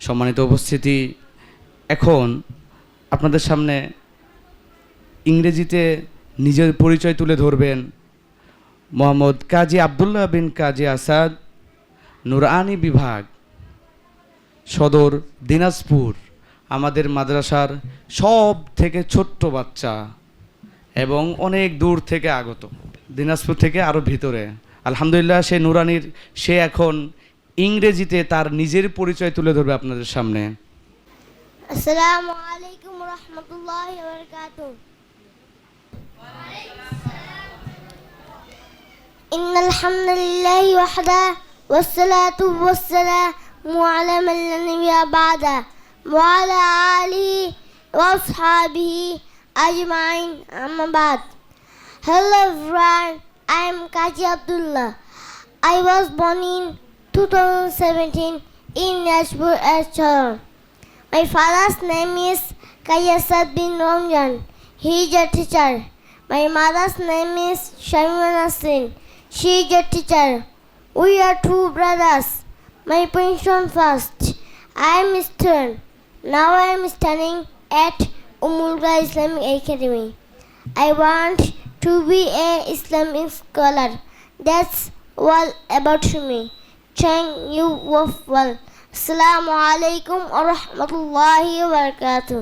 সম্মানিত উপস্থিতি, এখন আপনাদের সামনে ইংরেজিতে নিজের পরিচয় তুলে ধরবেন মোহাম্মদ কাজী আবদুল্লাহ বিন কাজী আসাদ, নুরআনী বিভাগ, সদর দিনাজপুর। আমাদের মাদ্রাসার সব থেকে ছোট্ট বাচ্চা এবং অনেক দূর থেকে আগত, দিনাজপুর থেকে আরও ভিতরে। আলহামদুলিল্লাহ, সে নুরানির সে এখন ইংরেজিতে তার নিজের পরিচয় তুলে ধরবে আপনাদের সামনে। আসসালামু আলাইকুম ওয়া রাহমাতুল্লাহি ওয়া বারাকাতুহু। ইন্নাল হামদুলিল্লাহি ওয়াহদা ওয়াসসালাতু ওয়াসসালামু আলা মান লা নাবিয়্যা বা'দা ওয়া আলা আলিহি ওয়া আসহাবিহি আজমাইন, amma ba'd. Hello everyone, I am Kaji Abdullah. I was born in 2017 in Nashpur, Ashur. My father's name is Kayasad bin Ramjan. He is a teacher. My mother's name is Shamima Nasrin. She is a teacher. We are two brothers. My pension first. I am a student. Now I am studying at Umulga Islamic Academy. I want to be a Islamic scholar. That's all about me. Thank you all. Assalamu alaikum wa rahmatullahi wa barakatuh.